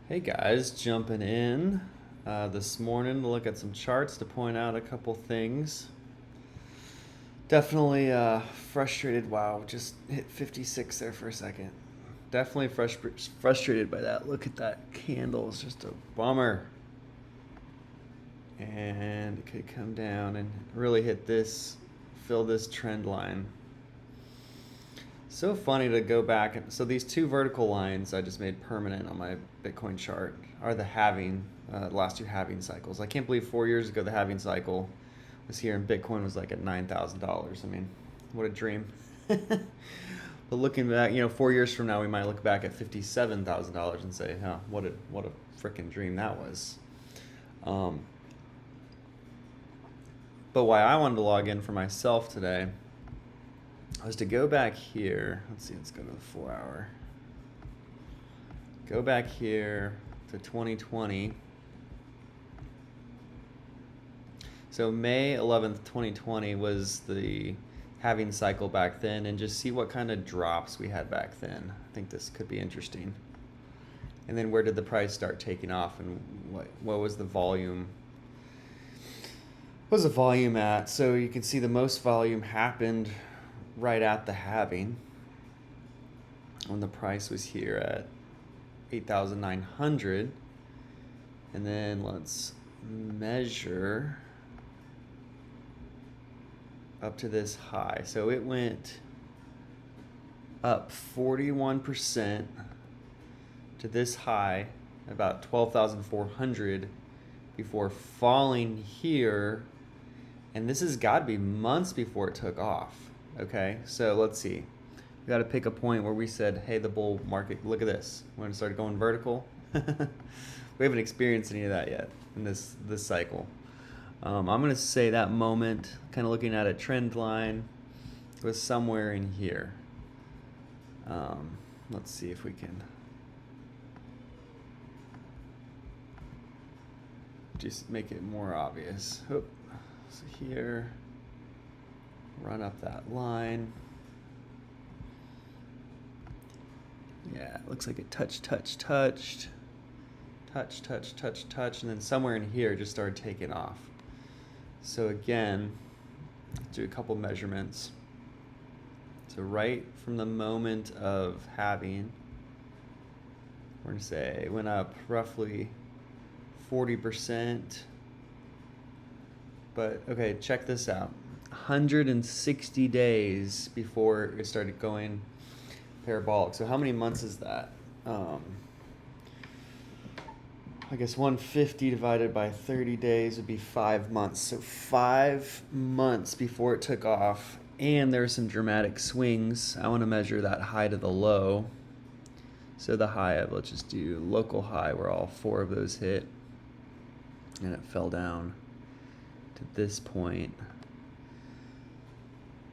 Hey guys, jumping in this morning to look at some charts to point out a couple things. Definitely frustrated. Wow, just hit 56 there for a second. Definitely frustrated by that. Look at that candle, it's just a bummer. And it could come down and really hit this, fill this trend line. So funny to go back. So these two vertical lines I just made permanent on my Bitcoin chart are the halving, last two halving cycles. I can't believe 4 years ago the halving cycle was here and Bitcoin was like at $9,000. I mean, what a dream. But looking back, 4 years from now we might look back at $57,000 and say, huh, what a freaking dream that was. But why I wanted to log in for myself today was to go back here. Let's see, let's go to the 4 hour. Go back here to 2020. So May 11th, 2020 was the halving cycle back then, and just see what kind of drops we had back then. I think this could be interesting. And then where did the price start taking off, and what was the volume? What was the volume at? So you can see the most volume happened right at the halving when the price was here at 8,900. And then let's measure up to this high. So it went up 41% to this high, about 12,400, before falling here. And this has got to be months before it took off. Okay, so let's see. We got to pick a point where we said, hey, the bull market, look at this. We're going to start going vertical. We haven't experienced any of that yet in this cycle. I'm going to say that moment, kind of looking at a trend line, was somewhere in here. Let's see if we can just make it more obvious. So here, run up that line. Yeah, it looks like it touched, and then somewhere in here it just started taking off. So again, do a couple measurements. So right from the moment of halving, we're gonna say it went up roughly 40%. But okay, check this out. 160 days before it started going parabolic. So how many months is that? I guess 150 divided by 30 days would be 5 months. So 5 months before it took off, and there were some dramatic swings. I want to measure that high to the low. So the high of, let's just do local high where all 4 of those hit, and it fell down to this point.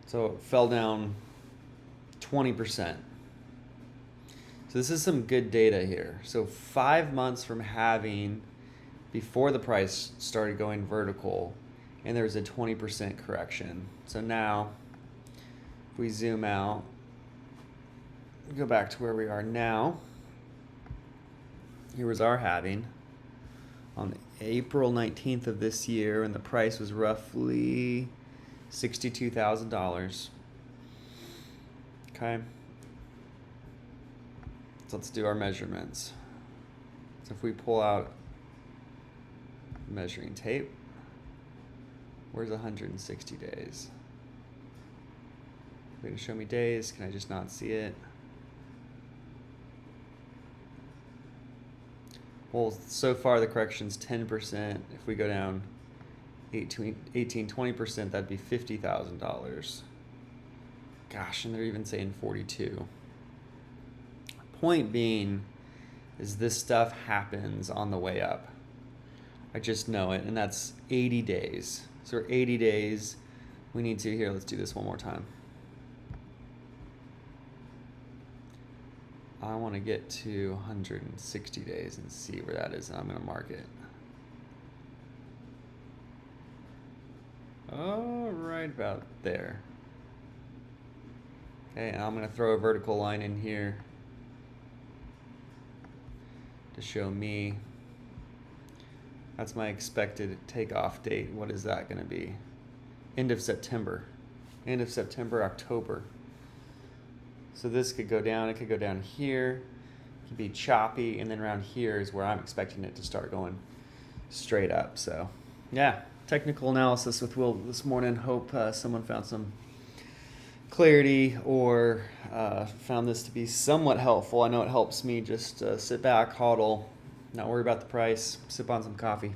So it fell down 20%. So this is some good data here. So 5 months from halving, before the price started going vertical, and there was a 20% correction. So now, if we zoom out, go back to where we are now. Here was our halving on April 19th of this year, and the price was roughly $62,000. Okay. So let's do our measurements. So if we pull out measuring tape, where's 160 days? Way to show me days. Can I just not see it? Well, so far the correction's 10%. If we go down 20%, that'd be $50,000. Gosh, and they're even saying 42. Point being is this stuff happens on the way up. I just know it, and that's 80 days. So 80 days, we need to, here, let's do this one more time. I want to get to 160 days and see where that is, and I'm going to mark it. Oh, right about there. Okay, and I'm going to throw a vertical line in here to show me. That's my expected takeoff date. What is that going to be? End of September. End of September, October. So this could go down. It could go down here. It could be choppy. And then around here is where I'm expecting it to start going straight up. So, yeah, technical analysis with Will this morning. Hope someone found some clarity or found this to be somewhat helpful. I know it helps me just sit back, hodl, not worry about the price, sip on some coffee.